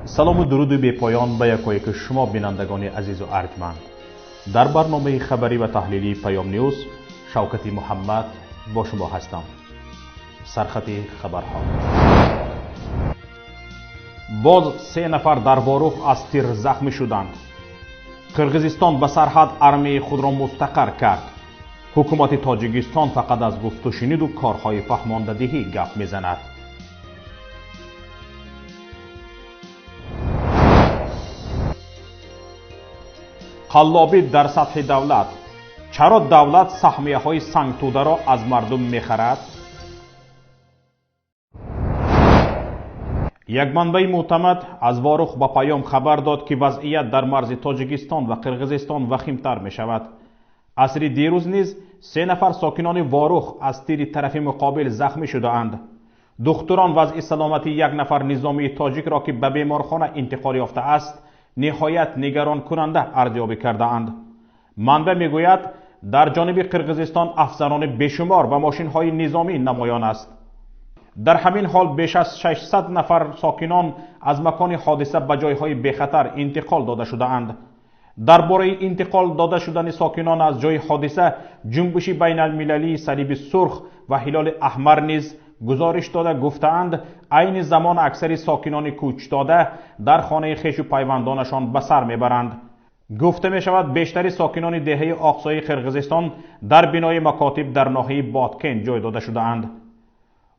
سلام و درود بی پایان به یکایک شما بینندگان عزیز و ارجمند. در برنامه خبری و تحلیلی پیام نیوز شوکت محمد با شما هستم. سرخط خبرها: باز 3 نفر در واروخ از تیر زخمی شدند. قرقیزستان به سرحد ارمی خود را مستقر کرد. حکومت تاجیکستان فقط از گفت و شنید و کارهای فهماندهی گپ میزند. قلابی در سطح دولت: چرا دولت سهمیه های سنگ توده را از مردم میخرد؟ یک منبع معتمد از واروخ با پیام خبر داد که وضعیت در مرز تاجیکستان و قرقیزستان وخیمتر می شود. عصر دیروز نیز 3 نفر ساکنان واروخ از تیر طرف مقابل زخمی شده اند. دکتران وضع سلامتی یک نفر نظامی تاجیک را که به بیمارخانه انتقال یافته است نهایت نگران کننده ارزیابی کرده اند. منبع میگوید در جانب قرقیزستان افسران بیشمار و ماشین های نظامی نمایان است. در همین حال بیش از 600 نفر ساکنان از مکان حادثه به جایهای بی‌خطر انتقال داده شده اند. درباره انتقال داده شدن ساکنان از جای حادثه جنبش بین المللی صلیب سرخ و هلال احمر نیز گزارش داده گفتند عین زمان اکثر ساکنان کوچ داده در خانه خویش و پیوندانشان به سر میبرند. گفته می شود بیشتر ساکنان دهه اقصای قرقیزستان در بنای مکاتب در ناحیه بادکن جای داده شده اند.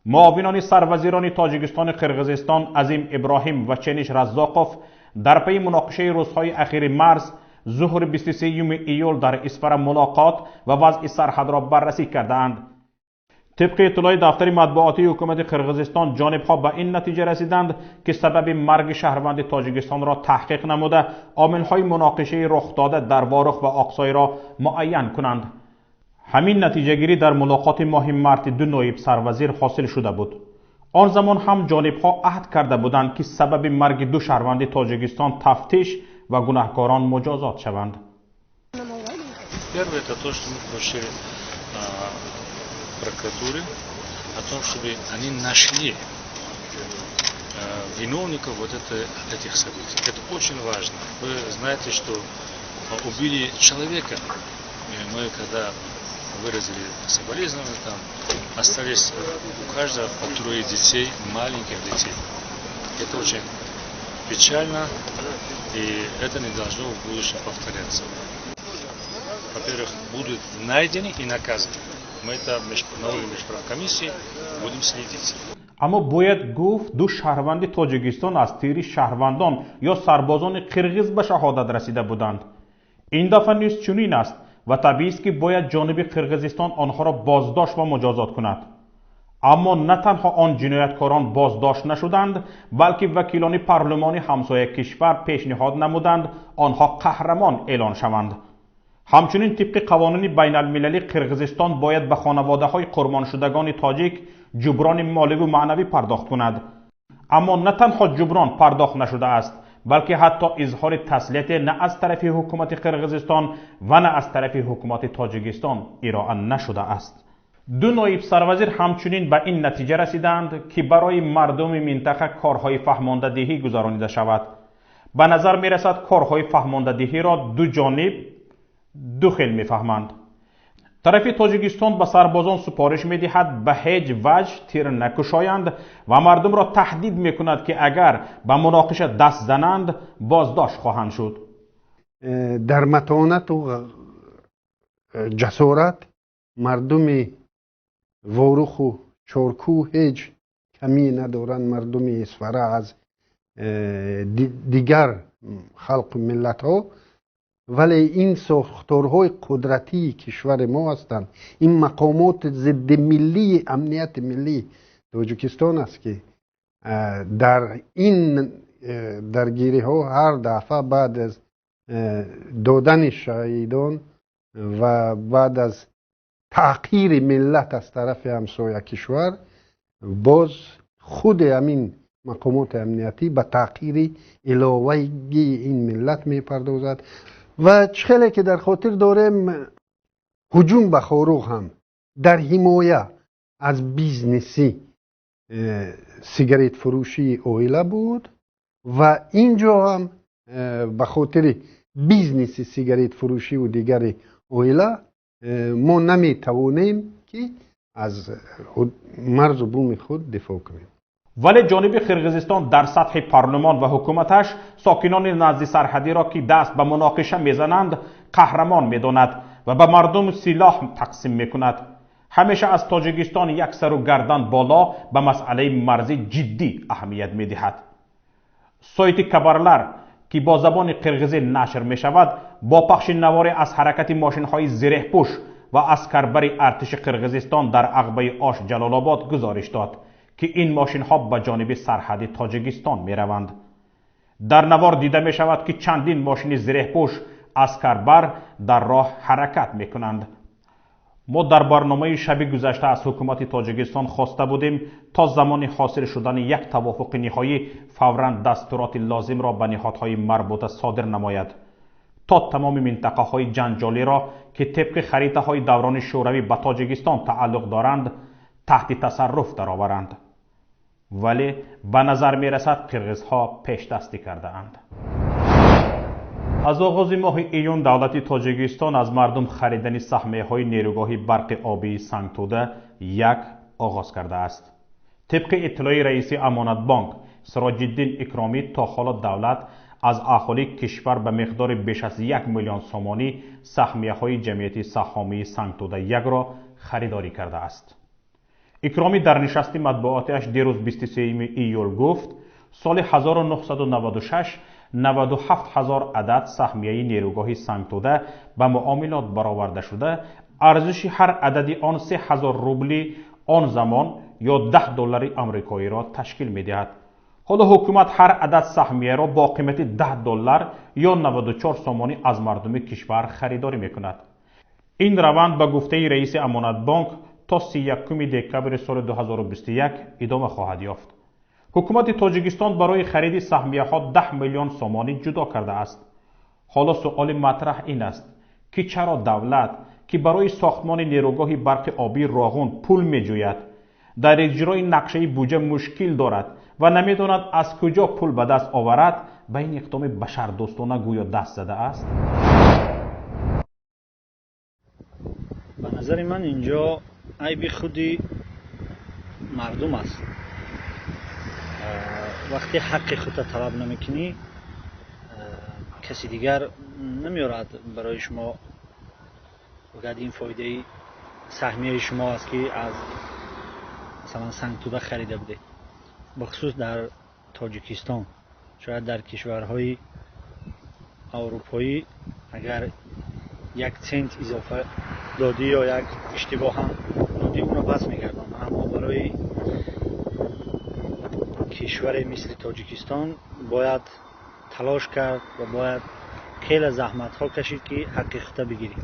معاونان سروزیران تاجیکستان قرقیزستان عظیم ابراهیم و چنش رزاقوف در پی مناقشه روزهای اخیر مرز ظهر 23 ایول در اسفر ملاقات و وضع سرحد را بررسی کردند. طبق اطلاع دفتر مطبوعاتی حکومت قرقیزستان جانبها به این نتیجه رسیدند که سبب مرگ شهروند تاجیکستان را تحقیق نموده عاملهای مناقشه رخ داده در واروخ و اقصای را معین کنند. همین نتیجه گیری در ملاقات ماه مارت 2 نایب سروزیر حاصل شده بود. آن زمان هم جانبها عهد کرده بودند که سبب مرگ 2 شهروند تاجیکستان تفتیش و گناهکاران مجازات شوند. Прокуратуры о том, чтобы они нашли виновников этих событий. Это очень важно. Вы знаете, что убили человека. Мы когда выразили соболезнования, там остались у каждого по 3 детей, маленьких детей. Это очень печально, и это не должно в будущем повторяться. Во-первых, будут найдены и наказаны. Мы это на уровне межправкомиссии будем следить. اما باید گفت 2 شهروند تاجیکستان از تیر شهروندان یا سربازان قرقیز به شهادت رسیده بودند. این دفعه نیز چنین است و طبیعی است که باید جانب قرقیزستان آنها را بازداشت و مجازات کند. اما نه تنها آن جنایتکاران بازداشت نشدند، بلکه وکیلان پارلمانی همسایه کشور پیشنهاد نمودند آنها قهرمان اعلان شوند. همچنین طبق قوانین بین المللی قرقیزستان باید به خانواده های قربان شدگان تاجیک جبران مالی و معنوی پرداخت کند. اما نه تنها جبران پرداخت نشده است، بلکه حتی اظهار تسلیت نه از طرف حکومت قرقیزستان و نه از طرف حکومت تاجیکستان ارائه نشده است. 2 نایب سروزیر همچنین به این نتیجه رسیدند که برای مردم منطقه کارهای فهماندهی گذرانیده شود. به نظر می رسد کارهای فهماندهی را 2 جانب 2 خیل می فهمند. طرف تاجیکستان به سربازان سپارش می دهد به هیچ وجه تیر نکشایند و مردم را تهدید می کند که اگر به مناقشه دست زنند بازداشت خواهند شد. در متانت و جسارت مردم واروخ و چارکو هیچ کمی ندارند. مردم اسفره از دیگر خلق ملت ها، ولی این ساختارهای قدرتی کشور ما هستند. این مقامات ضد ملی امنیت ملی تاجیکستان است که در این درگیری ها هر دفعه بعد از دادن شهیدان و بعد از تحقیر ملت از طرف همسایه کشور باز خود همین مقامات امنیتی به تحقیر علاوه‌ای این ملت می پردازد. و چخیلی که در خاطر داریم هجوم به خاروق هم در حمایه از بیزنسی سیگاریت فروشی اویلا بود و اینجا هم به خاطر بیزنس سیگاریت فروشی و دیگر اویلا ما نمیتوانیم که از مرز و بوم خود دفاع کنیم. ولی جانب قرقیزستان در سطح پارلمان و حکومتش ساکنان نزد سرحدی را که دست به مناقشه میزنند قهرمان میداند و به مردم سلاح تقسیم میکند. همیشه از تاجیکستان یک سر و گردن بالا به مسئله مرزی جدی اهمیت میدهد. سایت کبرلر که با زبان قرقیزی نشر می شود با پخش نواری از حرکت ماشین های زره پوش و عسکربر ارتش قرقیزستان در عقبه آش جلال آباد گزارش داد که این ماشین ها به جانب سرحد تاجیکستان می روند. در نوار دیده می شود که چندین ماشین زره پوش عسکربر در راه حرکت می کنند. ما در برنامه شب گذشته از حکومت تاجیکستان خواسته بودیم تا زمان حاصل شدن یک توافق نهایی فوراً دستورات لازم را به نهادهای مربوطه صادر نماید تا تمام منطقه های جنجالی را که طبق خریطه های دوران شوروی به تاجیکستان تعلق دارند تحت تصرف درآورند. ولی به نظر می رسد قرقیزها پیش دستی کرده اند. از آغاز ماه ایون دولت تاجیکستان از مردم خریدن سهمیه های نیروگاه برق آبی سنگتوده یک آغاز کرده است. طبق اطلاع رئیس امانت بانک سراج الدین اکرامی تا حالا دولت از اهالی کشور به مقدار بیش از 1 میلیون سومانی سهمیه های جمعیت سهامی سنگتوده یک را خریداری کرده است. اکرامی در نشست مطبوعاتیش دیروز 23 ایول گفت سال 1996 97,000 عدد سهمیه نیروگاه سنگتوده به معاملات برآورده شده، ارزش هر عددی آن 3,000 روبلی آن زمان یا $10 آمریکایی را تشکیل می‌دهد. حالا حکومت هر عدد سهمیه را با قیمت $10 یا 94 سومانی از مردم کشور خریداری می‌کند. این روند به گفته رئیس امانت بانک تا 31 دکبر سال 2021 ادامه خواهد یافت. حکومت تاجیکستان برای خرید سهمیه ها 10 میلیون سومانی جدا کرده است. حالا سوال مطرح این است که چرا دولت که برای ساختمان نیروگاه برق آبی راغون پول می‌جوید در اجرای نقشه بودجه مشکل دارد و نمی‌داند از کجا پول به دست آورد، به این اقدام بشردوستانه گویا دست زده است؟ به نظر من اینجا عیب خودی مردم است. وقتی حق خودت طلب نمیکنی کسی دیگر نمیارد برای شما بگید این فایده سهمیه شما است که از مثلا سنگتوده خریده بوده. بخصوص در تاجیکستان شاید در کشورهای اروپایی اگر 1 سنت اضافه دادی یا یک اشتباه هم دادی اون رو پس میگردن، اما برای کشور مثل تاجیکستان باید تلاش کرد و باید خیلی زحمت ها کشید که حق خود بگیری.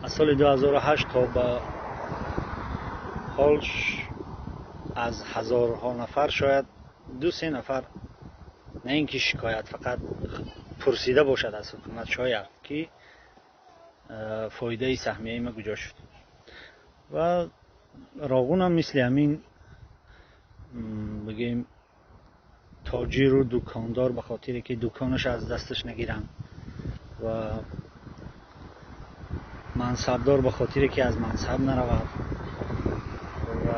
از سال 2008 تا به حال از هزارها نفر شاید 2-3 نفر نه اینکه شکایت فقط پرسیده باشد از حکومت شاید که فایده سهمیه ما کجا شد. و راغون هم مثل همین بگیم تاجر و دکاندار به خاطر که دکانش از دستش نگیرن و منصبدار به خاطر که از منصب نرود و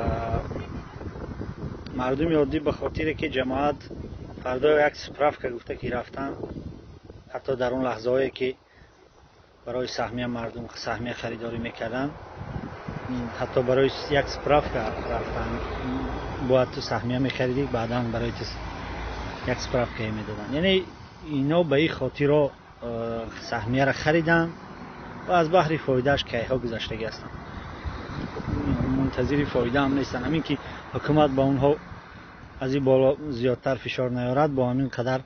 مردم عادی به خاطر که جماعت فردا یک سپراف که گفته که رفتن، حتی در اون لحظه هایی که برای سهمیه مردم سهمیه خریداری میکردن، حتی برای یک سپراف که رفتن باید تو سهمیه میخریدی، بعدا برای تو یک سپراف که میدادن. یعنی اینا به این خاطر سهمیه را خریدن و از بحر فایدهش که ها گذشتگی هستن، منتظر فایده هم نیستن. همین که حکومت با اونها از این بالا زیادتر فشار نیارد، با همین قدر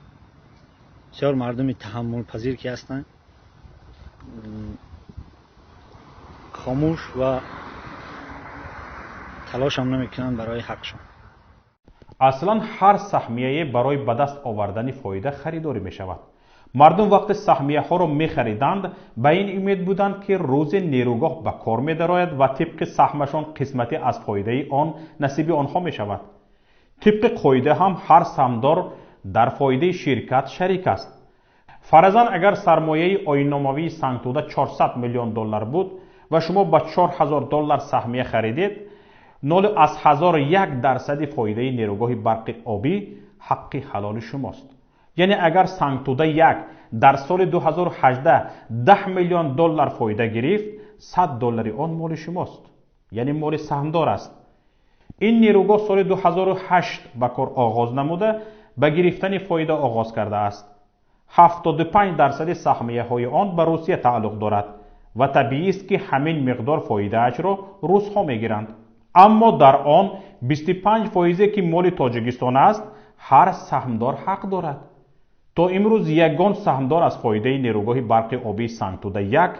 بسیار مردم تحمل پذیر که هستن خاموش و تلاش هم نمیکنن برای حقشون. اصلا هر سهمیه برای به دست آوردن فایده خریداری می شود. مردم وقت سهمیه ها را می خریدند به این امید بودند که روز نیروگاه به کار می درآید و طبق سهمشان قسمتی از فایده آن نصیب آنها می شود. طبق قاعده هم هر سهمدار در فایده شرکت شریک است. فرضاً اگر سرمایه آیین‌ناموی سنگتوده 400 میلیون دلار بود و شما با 4000 دلار سهمیه خریدید، 0.1001% فایده نیروگاه برق آبی حق حلال شماست. یعنی اگر سنگتوده یک در سال 2018 10 میلیون دلار فایده گرفت، 100 دلار آن مال شماست، یعنی مال سهامدار است. این نیروگاه سال 2008 به کار آغاز نموده به گرفتن فایده آغاز کرده است. 75% سهمیه های آن به روسیه تعلق دارد و طبیعی است که همین مقدار فایده اش را روس ها می گیرند. اما در آن 25% که مال تاجیکستان است هر سهامدار حق دارد. تا امروز یگان سهامدار از فایده نیروگاه برق آبی سنگتوده یک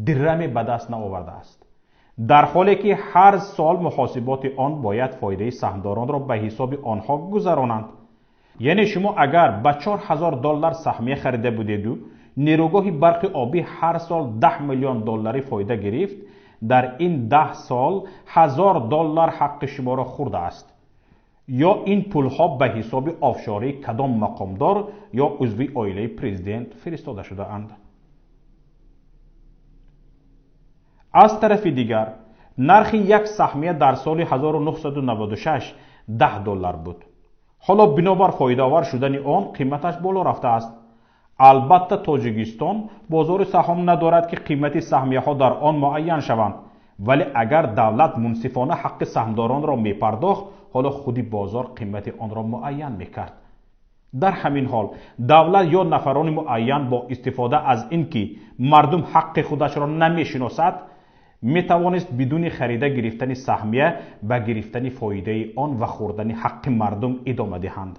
درم به دست نآورده است، در حالی که هر سال محاسبات آن باید فایده سهامداران را به حساب آنها گذرانند. یعنی شما اگر به 4000 دلار سهمیه خریده بودید و نیروگاه برق آبی هر سال 10 میلیون دلاری فایده گرفت، در این 10 سال 1000 دلار حق شما را خورده است. یا این پول ها به حساب آفشاری کدام مقامدار یا عضو عائله پرزیدنت فرستاده شده اند. از طرف دیگر نرخ یک سهمیه در سال 1996 10 دلار بود. حالا بنابر فایده آور شدن آن قیمتش بالا رفته است. البته تاجیکستان بازار سهام ندارد که قیمت سهمیه ها در آن معین شوند، ولی اگر دولت منصفانه حق سهامداران را می پرداخت، حالا خودی بازار قیمت آن را معین می کرد. در همین حال دولت یا نفران معین با استفاده از اینکه مردم حق خودش را نمی شناسد می توانست بدون خریده گرفتن سهمیه به گرفتن فایده آن و خوردن حق مردم ادامه دهند.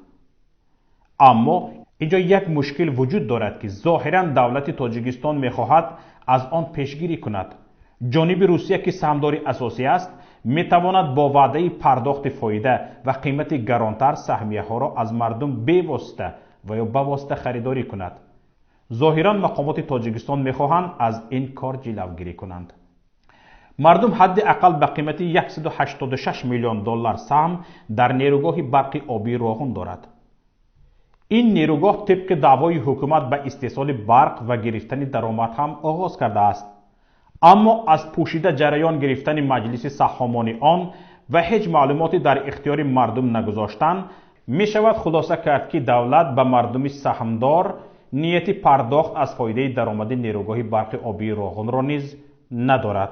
اما اینجا یک مشکل وجود دارد که ظاهرا دولت تاجیکستان می خواهد از آن پیشگیری کند. جانب روسیه که سهامدار اساسی است می تواند با وعده پرداخت فایده و قیمت گرانتر سهمیه ها را از مردم بواسطه و یا به واسطه خریداری کند. ظاهرا مقامات تاجیکستان می خواهند از این کار جلوگیری کنند. مردم حد اقل به قیمت 186 میلیون دلار سهم در نیروگاه برق آبی روغن دارد. این نیروگاه طبق دعوای حکومت به استحصال برق و گرفتن درآمد هم آغاز کرده است. اما از پوشیده جریان گرفتن مجلس سهامان آن و هیچ معلوماتی در اختیار مردم نگذاشتن، می شود خلاصه کرد که دولت به مردم سهامدار نیت پرداخت از فایده درآمد نیروگاه برق آبی روغن را نیز ندارد.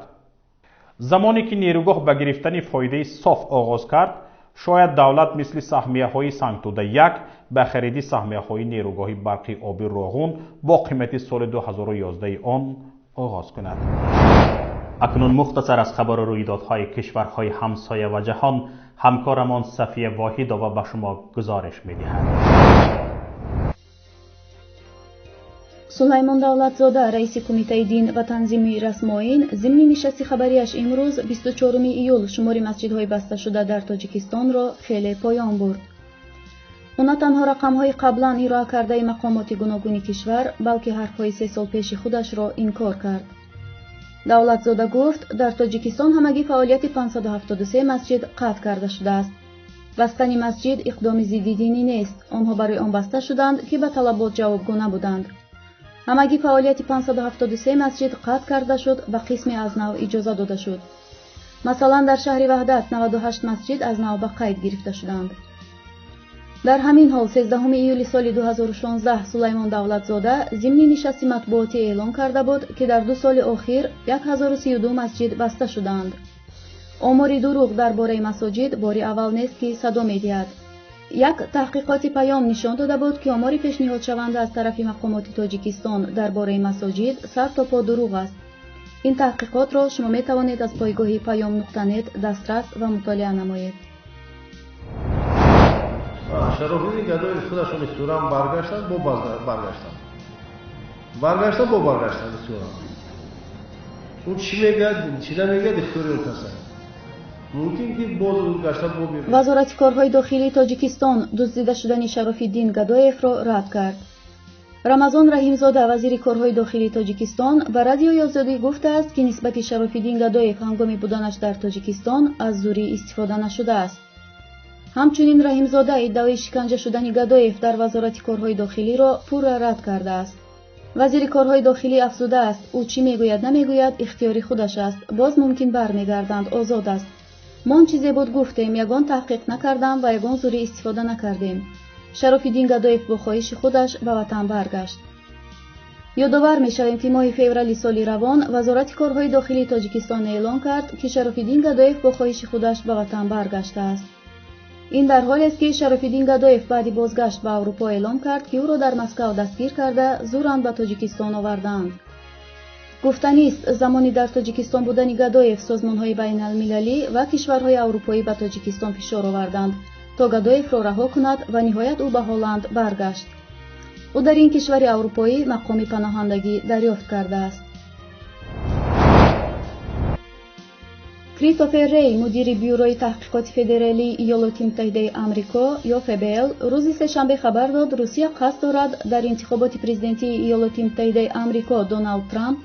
زمانی که نیروگاه به گرفتن فایده صاف آغاز کرد، شاید دولت مثل سهمیه های سنگتوده یک به خرید سهمیه های نیروگاه برق آبی روغن با قیمت سال 2011 آن آغاز کند. اکنون مختصر از خبر و رویدادهای کشورهای همسایه و جهان همکارمان صفیه واحدова به شما گزارش می‌دهد. سلیمان давлатзода раиси кумитаи дин ва танзими расмоин зимни нишасти хабариаш имрӯз 24 июл шумори масҷидҳои басташуда дар тоҷикистонро хеле поён бурд. ӯ на танҳо рақамҳои қаблан ироа кардаи мақомоти гуногуни кишвар, балки ҳарфҳои 3 сол пеши худашро инкор кард. давлатзода гуфт, дар тоҷикистон ҳамагӣ фаъолияти 573 масҷид қатъ карда шудааст. бастани масҷид иқдоми зиддидинӣ нест, онҳо барои он баста шуданд ки ба талабот ҷавобгӯ набуданд. ҳамагӣ фаъолияти 573 масҷид қатъ карда шуд ва қисме аз нав иҷоза дода шуд. масалан дар шаҳри ваҳдат 98 масҷид аз нав ба қайд гирифта шуданд. дар ҳамин ҳол 13 июли соли 2016 сулаймон давлатзода зимни нишасти матбуотӣ эълон карда буд ки дар 2 соли охир 1032 масҷид баста шуданд. омори дурӯғ дар бораи масоҷид бори аввал нест ки садо медиҳад. як таҳқиқоти паём нишон дода буд ки омори пешниҳодшаванда аз тарафи мақомоти тоҷикистон дар бораи масоҷид сар то по дурӯғ аст. ин таҳқиқотро шумо метавонед аз пойгоҳи payom.net дастрас ва мутолиа намоед. شرافیدین گدای خودشون استوران برگشتن با برگشتن استوران. اون چی میگه چی نمیگه دکتری ارتاسن. ممکن که باز برگشتن با بیرون. وزارت کارهای داخلی تاجیکستان دزدیده شدن شرافیدین گدایف را رد کرد. рамазон раҳимзода вазири корҳои дохилии тоҷикистон ба радиои озодӣ гуфтааст ки нисбати шарофиддин гадоев ҳангоми буданаш дар тоҷикистон аз зӯрӣ истифода нашудааст. همچنین رحیمزاده ادعای شکنجه شدن گدایف در وزارت کارهای داخلی را پورا رد کرده است. وزیر کارهای داخلی افزوده است او چی میگوید نمیگوید اختیاری خودش است، باز ممکن برمیگردند، آزاد است. ما چیزی بود گفتیم، یگان تحقیق نکردم و یگان زوری استفاده نکردیم. شراف‌الدین گدایف با خواهش خودش به وطن برگشت. یادآور می‌شویم که ماه فوریه سال روان وزارت کارهای داخلی تاجیکستان اعلام کرد که شراف‌الدین گدایف با خواهش خودش به وطن برگشته است. این در حالی است که شراف‌الدین گدایف بعد بازگشت به اروپا اعلام کرد که او را در مسکو دستگیر کرده زوراً به تاجیکستان آوردند. گفتنی است زمانی در تاجیکستان بودن گدایف سازمان‌های بین‌المللی و کشورهای اروپایی به تاجیکستان فشار آوردند تا گدایف را رها کند و نهایت او به هلند برگشت. او در این کشور اروپایی مقام پناهندگی دریافت کرده است. کریستوفر ری، مدیر بیوروی تحقیقات فدرالی ایالات متحده آمریکا یا فبل، روز سه‌شنبه خبر داد روسیه قصد دارد در انتخابات پرزیدنتی ایالات متحده آمریکا دونالد ترامپ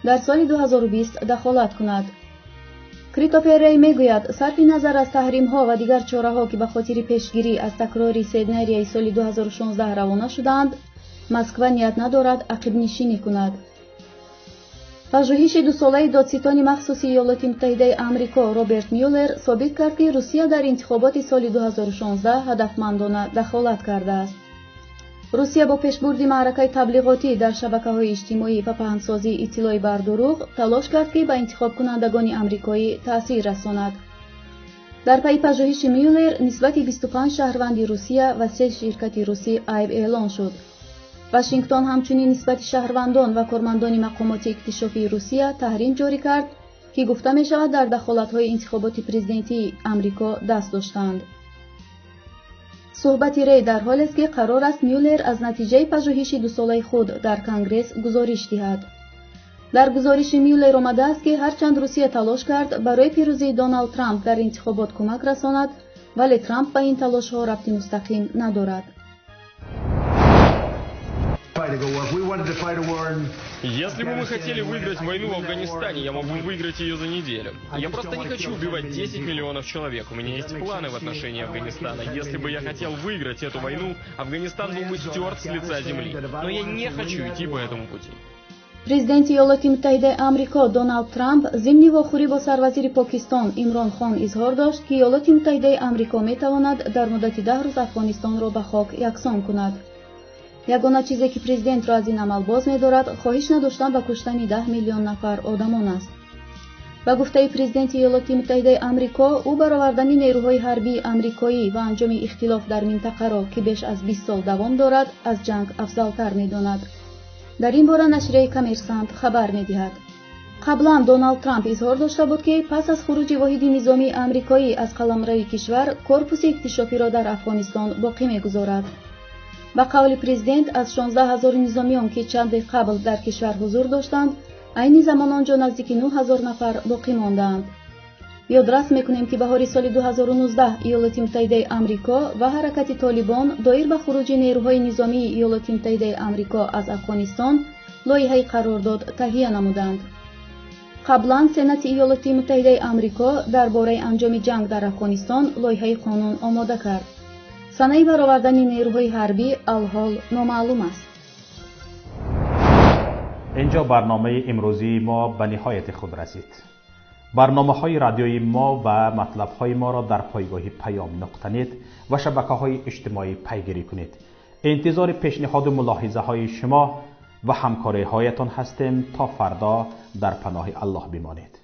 در سال 2020 دخالت کند. کریستوفر ری میگوید صرف نظر از تحریم‌ها و دیگر چاره‌ها که به خاطر پیشگیری از تکرار سیدنری سال 2016 روانه شدند، مسکو نیت ندارد عقب نشینی کند. پژوهش 2 ساله دادستان مخصوص ایالات متحده آمریکا رابرت میولر ثابت کرد که روسیه در انتخابات سال 2016 هدفمندانه دخالت کرده است. روسیه با پیشبرد معرکه تبلیغاتی در شبکه‌های اجتماعی و پهنسازی اطلاع بر دروغ تلاش کرد که به انتخاب کنندگان آمریکایی تأثیر رساند. در پی پژوهش میولر نسبت 25 شهروند روسیه و 3 شرکت روسی عیب اعلان شد. واشنگتن همچنین نسبت شهروندان و کارمندان مقامات اکتشافی روسیه تحریم جاری کرد که گفته می شود در دخالت‌های انتخابات پرزیدنتی آمریکا دست داشتند. صحبت ری در حالی است که قرار است میولر از نتیجه پژوهش 2 ساله خود در کنگره گزارش دهد. در گزارش میولر آمده است که هرچند روسیه تلاش کرد برای پیروزی دونالد ترامپ در انتخابات کمک رساند، ولی ترامپ به این تلاش‌ها ربطی مستقیم ندارد. Если бы мы хотели выиграть войну в Афганистане, я мог бы выиграть ее за неделю. Я просто не хочу убивать 10 миллионов человек. У меня есть планы в отношении Афганистана. Если бы я хотел выиграть эту войну, Афганистан был бы стерт с лица земли. Но я не хочу идти по этому пути. президент ایالات متحده آمریکا دونالد ترامپ ضمن واخوری با سروزیر پاکستان عمران خان اظهار داشت که ایالات متحده آمریکا میتواند در مدت 10 روز افغانستان را به خاک یکسان کند. یگانه چیزی که پرزیدنت را از این عمل باز می‌دارد خواهش نداشتن به کشتن 10 میلیون نفر آدمان است. با گفته پرزیدنت ایالات متحده آمریکا، او برآوردن نیروهای حربی آمریکایی و انجام اختلاف در منطقه را که بیش از 20 سال دوام دارد از جنگ افضل‌تر می‌داند. در این باره نشریه کامرسانت خبر می‌دهد. قبلا دونالد ترامپ اظهار داشته بود که پس از خروج واحد نظامی آمریکایی از قلمرو کشور، کورپوس اکتشافی را در افغانستان باقی می‌گذارد. با قول پرزیدنت از 16,000 نظامیان که چند قبل در کشور حضور داشتند، عین زمان آنجا نزدیک 9,000 نفر باقی ماندند. یادداشت می‌کنیم که بهار سال 2019 ایالات متحده آمریکا و حرکت طالبان دایر به خروج نیروهای نظامی ایالات متحده آمریکا از افغانستان لایحه قرارداد تهیه نمودند. قبلا سنت ایالات متحده آمریکا درباره انجام جنگ در افغانستان لایحه قانون آماده کرد. سنه برآوردن نیروهای حربی الحال نامعلوم است. اینجا برنامه امروزی ما به نهایت خود رسید. برنامه‌های رادیویی ما و مطلب‌های ما را در پایگاه پیام.net و شبکه‌های اجتماعی پیگیری کنید. انتظار پیشنهاد و ملاحظه‌های شما و همکاری‌هایتان هستیم تا فردا در پناه الله بمانید.